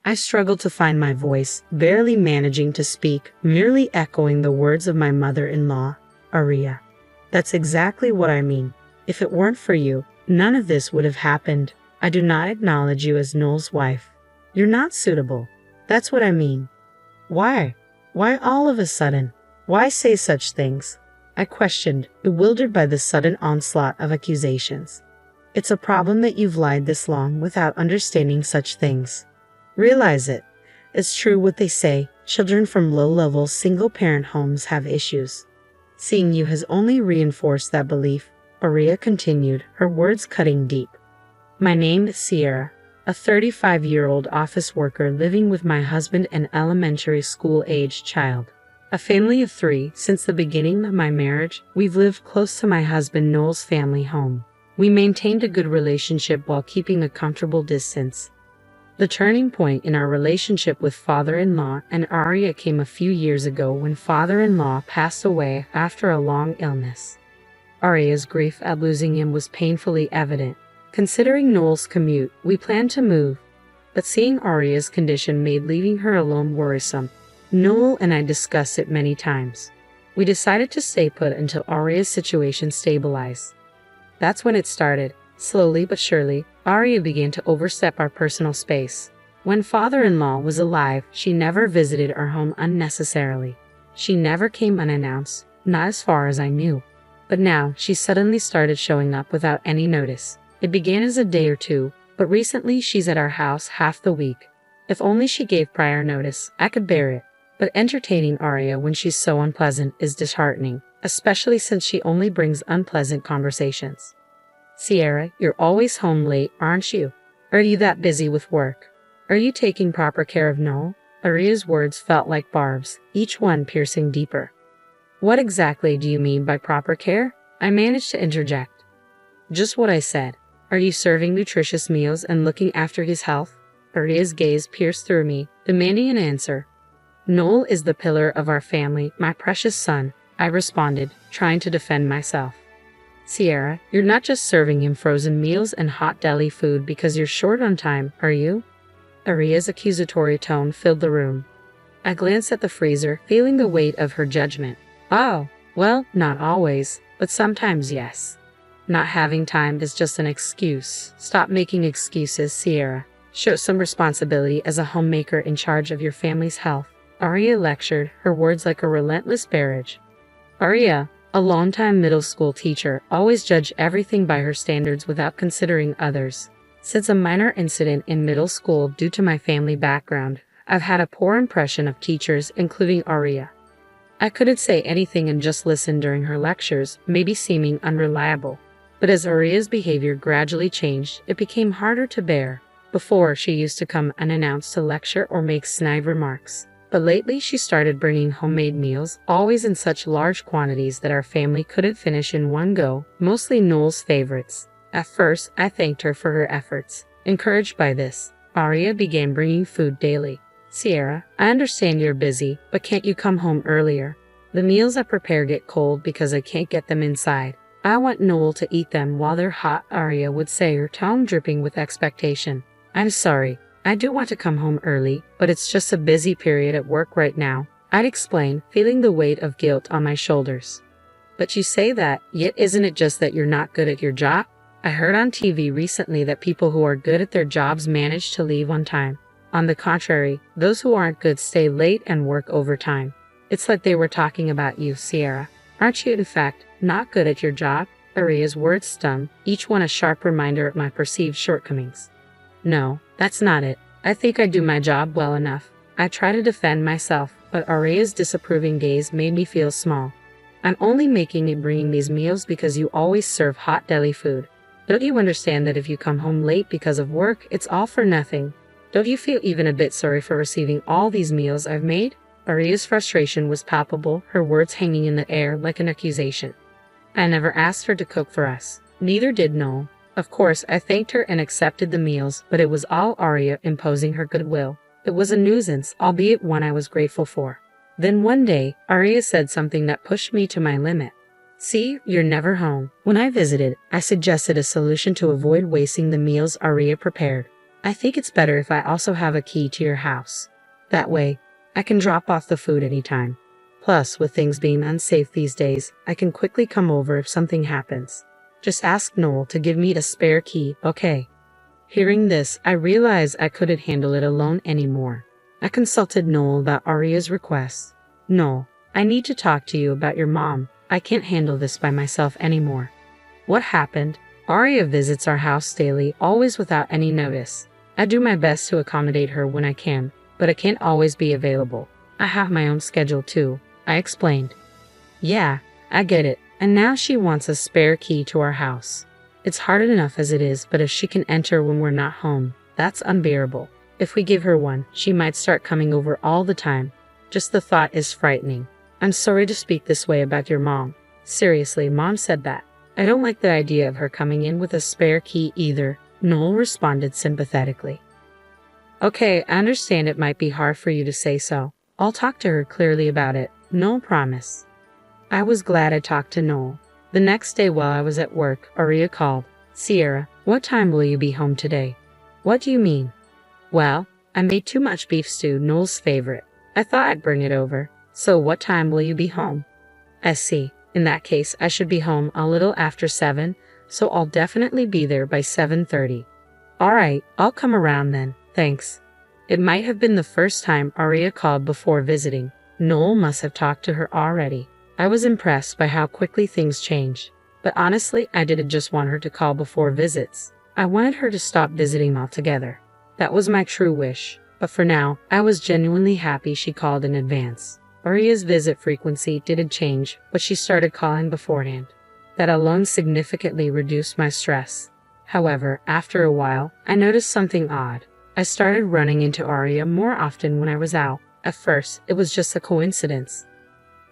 I struggled to find my voice, barely managing to speak, merely echoing the words of my mother-in-law, Aria. That's exactly what I mean. If it weren't for you, none of this would have happened. I do not acknowledge you as Noel's wife. You're not suitable. That's what I mean. Why? Why all of a sudden? Why say such things? I questioned, bewildered by the sudden onslaught of accusations. It's a problem that you've lied this long without understanding such things. Realize it. It's true what they say, children from low-level single-parent homes have issues. Seeing you has only reinforced that belief, Aria continued, her words cutting deep. My name is Sierra, a 35-year-old office worker living with my husband and elementary school-aged child. A family of 3. Since the beginning of my marriage, we've lived close to my husband Noel's family home. We maintained a good relationship while keeping a comfortable distance. The turning point in our relationship with father-in-law and Aria came a few years ago when father-in-law passed away after a long illness. Aria's grief at losing him was painfully evident. Considering Noel's commute, we planned to move, but seeing Aria's condition made leaving her alone worrisome. Noel and I discussed it many times. We decided to stay put until Aria's situation stabilized. That's when it started. Slowly but surely, Aria began to overstep our personal space. When father-in-law was alive, she never visited our home unnecessarily. She never came unannounced, not as far as I knew. But now, she suddenly started showing up without any notice. It began as a day or two, but recently she's at our house half the week. If only she gave prior notice, I could bear it. But entertaining Aria when she's so unpleasant is disheartening, especially since she only brings unpleasant conversations. Sierra, you're always home late, aren't you? Are you that busy with work? Are you taking proper care of Noel? Aria's words felt like barbs, each one piercing deeper. What exactly do you mean by proper care? I managed to interject. Just what I said. Are you serving nutritious meals and looking after his health? Aria's gaze pierced through me, demanding an answer. Noel is the pillar of our family, my precious son, I responded, trying to defend myself. Sierra, you're not just serving him frozen meals and hot deli food because you're short on time, are you? Aria's accusatory tone filled the room. I glanced at the freezer, feeling the weight of her judgment. Oh, well, not always, but sometimes yes. Not having time is just an excuse. Stop making excuses, Sierra. Show some responsibility as a homemaker in charge of your family's health. Aria lectured, her words like a relentless barrage. Aria, a longtime middle school teacher, always judged everything by her standards without considering others. Since a minor incident in middle school due to my family background, I've had a poor impression of teachers, including Aria. I couldn't say anything and just listen during her lectures, maybe seeming unreliable. But as Aria's behavior gradually changed, it became harder to bear. Before, she used to come unannounced to lecture or make snide remarks. But lately, she started bringing homemade meals, always in such large quantities that our family couldn't finish in one go, mostly Noel's favorites. At first, I thanked her for her efforts. Encouraged by this, Aria began bringing food daily. Sierra, I understand you're busy, but can't you come home earlier? The meals I prepare get cold because I can't get them inside. I want Noel to eat them while they're hot, Aria would say, her tone dripping with expectation. I'm sorry. I do want to come home early, but it's just a busy period at work right now, I'd explain, feeling the weight of guilt on my shoulders. But you say that, yet isn't it just that you're not good at your job? I heard on TV recently that people who are good at their jobs manage to leave on time. On the contrary, those who aren't good stay late and work overtime. It's like they were talking about you, Sierra. Aren't you, in fact, not good at your job? Aria's words stung, each one a sharp reminder of my perceived shortcomings. No, that's not it. I think I do my job well enough. I try to defend myself, but Aria's disapproving gaze made me feel small. I'm only making and bringing these meals because you always serve hot deli food. Don't you understand that if you come home late because of work, it's all for nothing? Don't you feel even a bit sorry for receiving all these meals I've made? Aria's frustration was palpable, her words hanging in the air like an accusation. I never asked her to cook for us. Neither did Noel. Of course, I thanked her and accepted the meals, but it was all Aria imposing her goodwill. It was a nuisance, albeit one I was grateful for. Then one day, Aria said something that pushed me to my limit. See, you're never home. When I visited, I suggested a solution to avoid wasting the meals Aria prepared. I think it's better if I also have a key to your house. That way, I can drop off the food anytime. Plus, with things being unsafe these days, I can quickly come over if something happens. Just ask Noel to give me a spare key, okay?" Hearing this, I realized I couldn't handle it alone anymore. I consulted Noel about Aria's request. "Noel, I need to talk to you about your mom. I can't handle this by myself anymore." "What happened?" "Aria visits our house daily, always without any notice. I do my best to accommodate her when I can, but I can't always be available. I have my own schedule too," I explained. "Yeah, I get it. And now she wants a spare key to our house. It's hard enough as it is, but if she can enter when we're not home, that's unbearable. If we give her one, she might start coming over all the time. Just the thought is frightening. I'm sorry to speak this way about your mom. Seriously, Mom said that. I don't like the idea of her coming in with a spare key either," Noel responded sympathetically. "Okay, I understand it might be hard for you to say so. I'll talk to her clearly about it," Noel promised. I was glad I talked to Noel. The next day while I was at work, Aria called. "Sierra, what time will you be home today?" "What do you mean?" "Well, I made too much beef stew, Noel's favorite. I thought I'd bring it over. So what time will you be home?" "I see. In that case, I should be home a little after 7, so I'll definitely be there by 7:30. "All right, I'll come around then, thanks." It might have been the first time Aria called before visiting. Noel must have talked to her already. I was impressed by how quickly things changed. But honestly, I didn't just want her to call before visits. I wanted her to stop visiting altogether. That was my true wish. But for now, I was genuinely happy she called in advance. Aria's visit frequency didn't change, but she started calling beforehand. That alone significantly reduced my stress. However, after a while, I noticed something odd. I started running into Aria more often when I was out. At first, it was just a coincidence.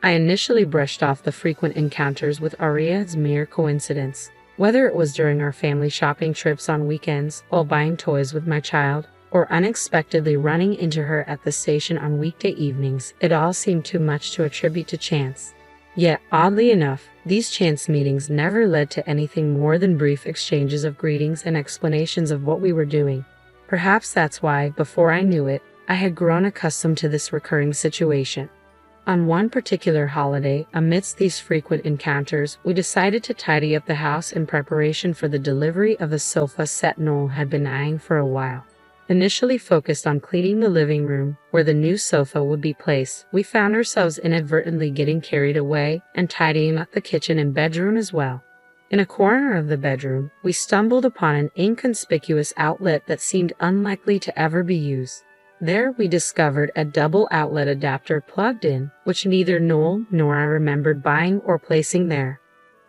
I initially brushed off the frequent encounters with Aria as mere coincidence, whether it was during our family shopping trips on weekends while buying toys with my child, or unexpectedly running into her at the station on weekday evenings. It all seemed too much to attribute to chance. Yet, oddly enough, these chance meetings never led to anything more than brief exchanges of greetings and explanations of what we were doing. Perhaps that's why, before I knew it, I had grown accustomed to this recurring situation. On one particular holiday, amidst these frequent encounters, we decided to tidy up the house in preparation for the delivery of a sofa set Noel had been eyeing for a while. Initially focused on cleaning the living room, where the new sofa would be placed, we found ourselves inadvertently getting carried away and tidying up the kitchen and bedroom as well. In a corner of the bedroom, we stumbled upon an inconspicuous outlet that seemed unlikely to ever be used. There we discovered a double outlet adapter plugged in, which neither Noel nor I remembered buying or placing there.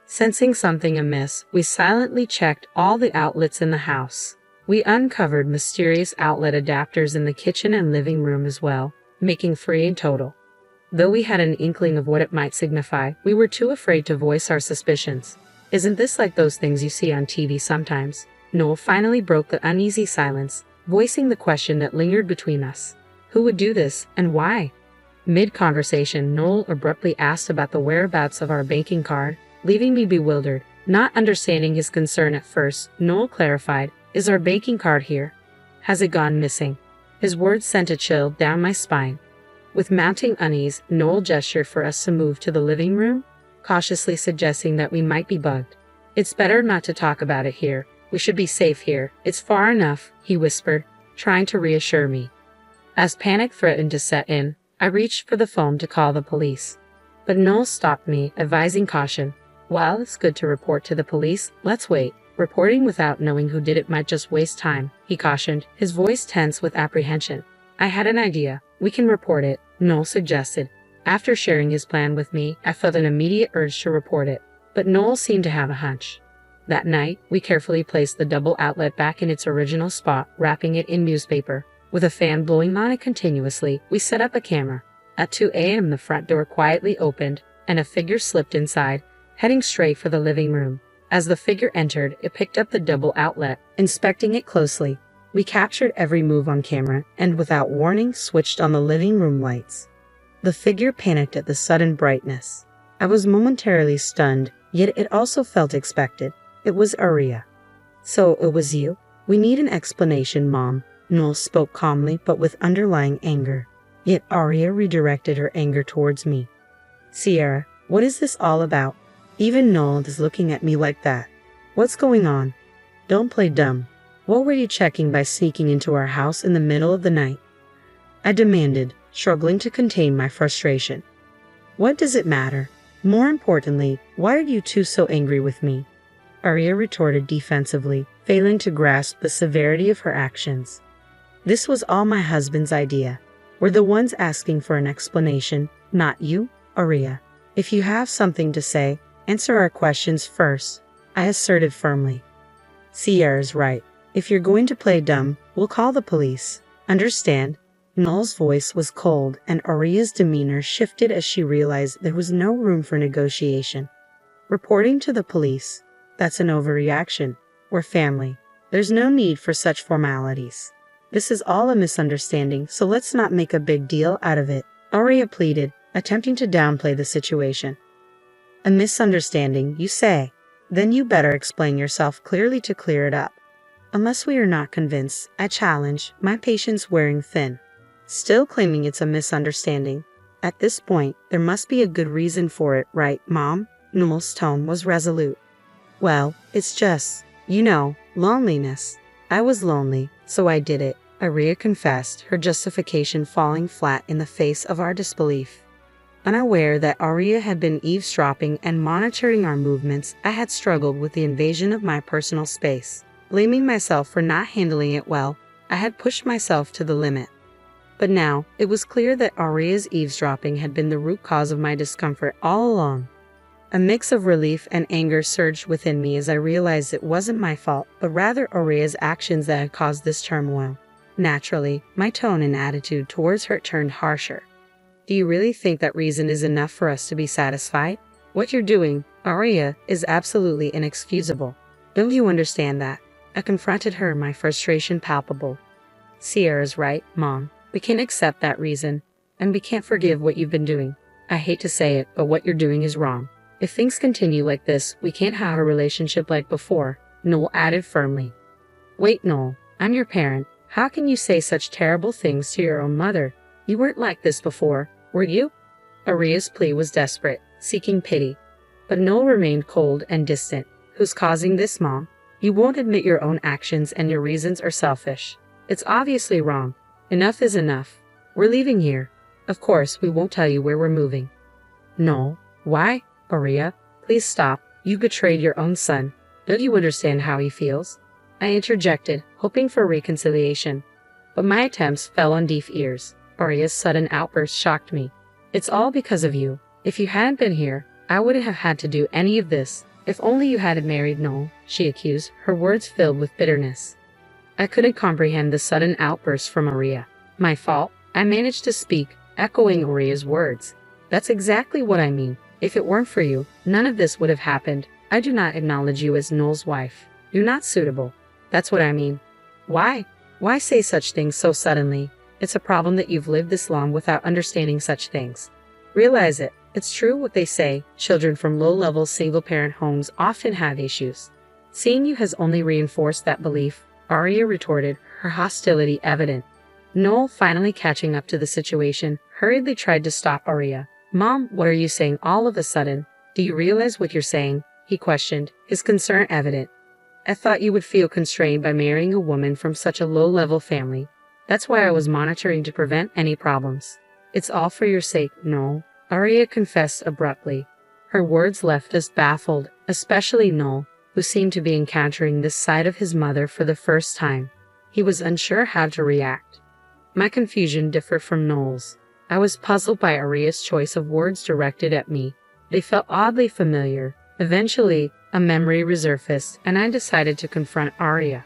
Sensing something amiss, we silently checked all the outlets in the house. We uncovered mysterious outlet adapters in the kitchen and living room as well, making 3 in total. Though we had an inkling of what it might signify, we were too afraid to voice our suspicions. "Isn't this like those things you see on TV sometimes?" Noel finally broke the uneasy silence, voicing the question that lingered between us. Who would do this, and why? Mid-conversation, Noel abruptly asked about the whereabouts of our banking card, leaving me bewildered. Not understanding his concern at first, Noel clarified, "Is our banking card here? Has it gone missing?" His words sent a chill down my spine. With mounting unease, Noel gestured for us to move to the living room, cautiously suggesting that we might be bugged. "It's better not to talk about it here. We should be safe here. It's far enough," he whispered, trying to reassure me. As panic threatened to set in, I reached for the phone to call the police. But Noel stopped me, advising caution. "While it's good to report to the police, let's wait. Reporting without knowing who did it might just waste time," he cautioned, his voice tense with apprehension. "I had an idea. We can report it," Noel suggested. After sharing his plan with me, I felt an immediate urge to report it. But Noel seemed to have a hunch. That night, we carefully placed the double outlet back in its original spot, wrapping it in newspaper. With a fan blowing on it continuously, we set up a camera. At 2 a.m., the front door quietly opened, and a figure slipped inside, heading straight for the living room. As the figure entered, it picked up the double outlet, inspecting it closely. We captured every move on camera, and without warning, switched on the living room lights. The figure panicked at the sudden brightness. I was momentarily stunned, yet it also felt expected. It was Aria. "So it was you?" We need an explanation, Mom. Noel spoke calmly but with underlying anger. Yet Aria redirected her anger towards me. Sierra, what is this all about? Even Noel is looking at me like that. What's going on? Don't play dumb. What were you checking by sneaking into our house in the middle of the night? I demanded, struggling to contain my frustration. What does it matter? More importantly, why are you two so angry with me? Aria retorted defensively, failing to grasp the severity of her actions. This was all my husband's idea. We're the ones asking for an explanation, not you, Aria. If you have something to say, answer our questions first, I asserted firmly. Sierra's right. If you're going to play dumb, we'll call the police. Understand? Noel's voice was cold and Aria's demeanor shifted as she realized there was no room for negotiation. Reporting to the police? That's an overreaction. We're family. There's no need for such formalities. This is all a misunderstanding, so let's not make a big deal out of it, Aria pleaded, attempting to downplay the situation. A misunderstanding, you say? Then you better explain yourself clearly to clear it up. Unless we are not convinced, I challenge, my patience wearing thin. Still claiming it's a misunderstanding. At this point, there must be a good reason for it, right, Mom? Noel's tone was resolute. Well, it's just, loneliness. I was lonely, so I did it, Aria confessed, her justification falling flat in the face of our disbelief. Unaware that Aria had been eavesdropping and monitoring our movements, I had struggled with the invasion of my personal space. Blaming myself for not handling it well, I had pushed myself to the limit. But now, it was clear that Aria's eavesdropping had been the root cause of my discomfort all along. A mix of relief and anger surged within me as I realized it wasn't my fault, but rather Aria's actions that had caused this turmoil. Naturally, my tone and attitude towards her turned harsher. Do you really think that reason is enough for us to be satisfied? What you're doing, Aria, is absolutely inexcusable. Don't you understand that? I confronted her, my frustration palpable. Sierra's right, Mom. We can't accept that reason, and we can't forgive what you've been doing. I hate to say it, but what you're doing is wrong. If things continue like this, we can't have a relationship like before, Noel added firmly. Wait, Noel, I'm your parent. How can you say such terrible things to your own mother? You weren't like this before, were you? Aria's plea was desperate, seeking pity. But Noel remained cold and distant. Who's causing this, Mom? You won't admit your own actions and your reasons are selfish. It's obviously wrong. Enough is enough. We're leaving here. Of course, we won't tell you where we're moving. Noel, why? Aria, please stop. You betrayed your own son. Don't you understand how he feels? I interjected, hoping for reconciliation. But my attempts fell on deaf ears. Aria's sudden outburst shocked me. It's all because of you. If you hadn't been here, I wouldn't have had to do any of this. If only you hadn't married Noel, she accused, her words filled with bitterness. I couldn't comprehend the sudden outburst from Aria. My fault? I managed to speak, echoing Aria's words. That's exactly what I mean. If it weren't for you, none of this would have happened. I do not acknowledge you as Noel's wife. You're not suitable. That's what I mean. Why? Why say such things so suddenly? It's a problem that you've lived this long without understanding such things. Realize it. It's true what they say. Children from low-level single-parent homes often have issues. Seeing you has only reinforced that belief, Aria retorted, her hostility evident. Noel, finally catching up to the situation, hurriedly tried to stop Aria. Mom, what are you saying all of a sudden? Do you realize what you're saying? He questioned, his concern evident. I thought you would feel constrained by marrying a woman from such a low-level family. That's why I was monitoring to prevent any problems. It's all for your sake, Noel, Aria confessed abruptly. Her words left us baffled, especially Noel, who seemed to be encountering this side of his mother for the first time. He was unsure how to react. My confusion differed from Noel's. I was puzzled by Aria's choice of words directed at me. They felt oddly familiar. Eventually, a memory resurfaced, and I decided to confront Aria.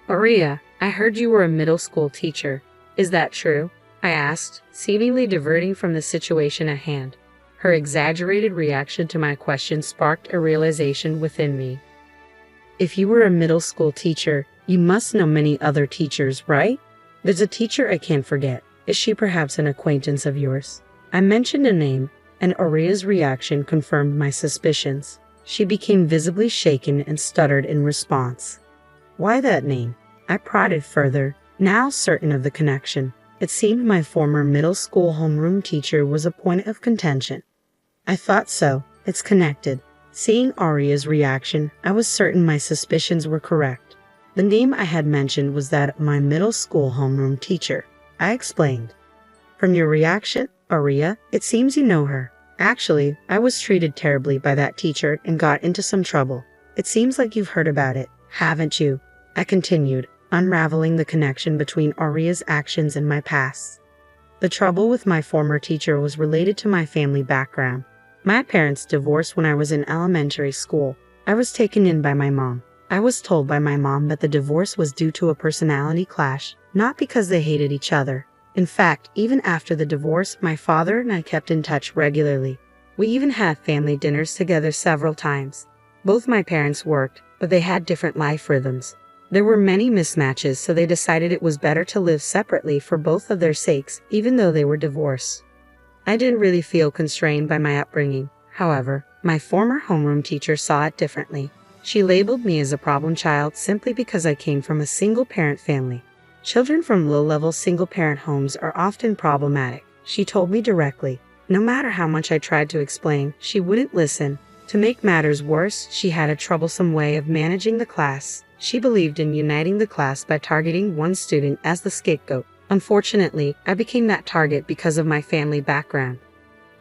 Aria, I heard you were a middle school teacher. Is that true? I asked, seemingly diverting from the situation at hand. Her exaggerated reaction to my question sparked a realization within me. If you were a middle school teacher, you must know many other teachers, right? There's a teacher I can't forget. Is she perhaps an acquaintance of yours? I mentioned a name, and Aria's reaction confirmed my suspicions. She became visibly shaken and stuttered in response. Why that name? I prodded further, now certain of the connection. It seemed my former middle school homeroom teacher was a point of contention. I thought so. It's connected. Seeing Aria's reaction, I was certain my suspicions were correct. The name I had mentioned was that of my middle school homeroom teacher. I explained. From your reaction, Aria, it seems you know her. Actually, I was treated terribly by that teacher and got into some trouble. It seems like you've heard about it, haven't you? I continued, unraveling the connection between Aria's actions and my past. The trouble with my former teacher was related to my family background. My parents divorced when I was in elementary school. I was taken in by my mom. I was told by my mom that the divorce was due to a personality clash, not because they hated each other. In fact, even after the divorce, my father and I kept in touch regularly. We even had family dinners together several times. Both my parents worked, but they had different life rhythms. There were many mismatches, so they decided it was better to live separately for both of their sakes, even though they were divorced. I didn't really feel constrained by my upbringing. However, my former homeroom teacher saw it differently. She labeled me as a problem child simply because I came from a single-parent family. Children from low-level single-parent homes are often problematic, she told me directly. No matter how much I tried to explain, she wouldn't listen. To make matters worse, she had a troublesome way of managing the class. She believed in uniting the class by targeting one student as the scapegoat. Unfortunately, I became that target because of my family background.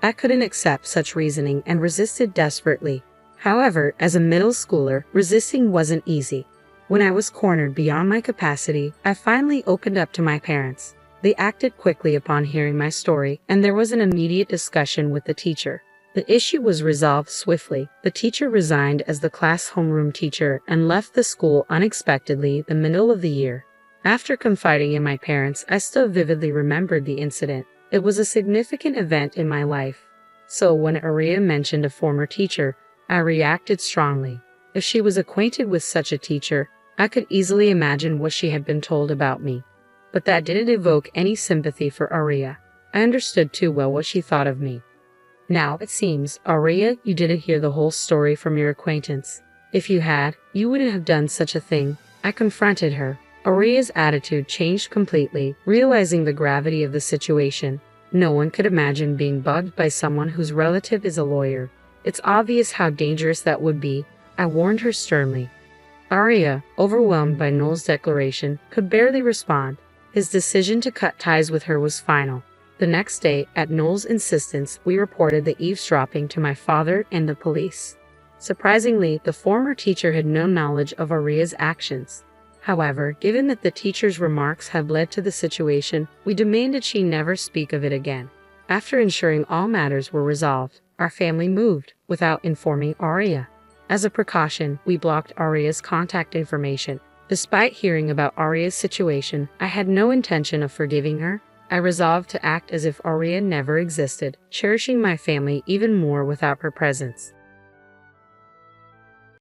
I couldn't accept such reasoning and resisted desperately. However, as a middle schooler, resisting wasn't easy. When I was cornered beyond my capacity, I finally opened up to my parents. They acted quickly upon hearing my story, and there was an immediate discussion with the teacher. The issue was resolved swiftly. The teacher resigned as the class homeroom teacher and left the school unexpectedly the middle of the year. After confiding in my parents, I still vividly remembered the incident. It was a significant event in my life. So when Aria mentioned a former teacher, I reacted strongly. If she was acquainted with such a teacher, I could easily imagine what she had been told about me. But that didn't evoke any sympathy for Aria. I understood too well what she thought of me. Now, it seems, Aria, you didn't hear the whole story from your acquaintance. If you had, you wouldn't have done such a thing. I confronted her. Aria's attitude changed completely, realizing the gravity of the situation. No one could imagine being bugged by someone whose relative is a lawyer. It's obvious how dangerous that would be. I warned her sternly. Aria, overwhelmed by Noel's declaration, could barely respond. His decision to cut ties with her was final. The next day, at Noel's insistence, we reported the eavesdropping to my father and the police. Surprisingly, the former teacher had no knowledge of Aria's actions. However, given that the teacher's remarks had led to the situation, we demanded she never speak of it again. After ensuring all matters were resolved, our family moved, without informing Aria. As a precaution, we blocked Aria's contact information. Despite hearing about Aria's situation, I had no intention of forgiving her. I resolved to act as if Aria never existed, cherishing my family even more without her presence.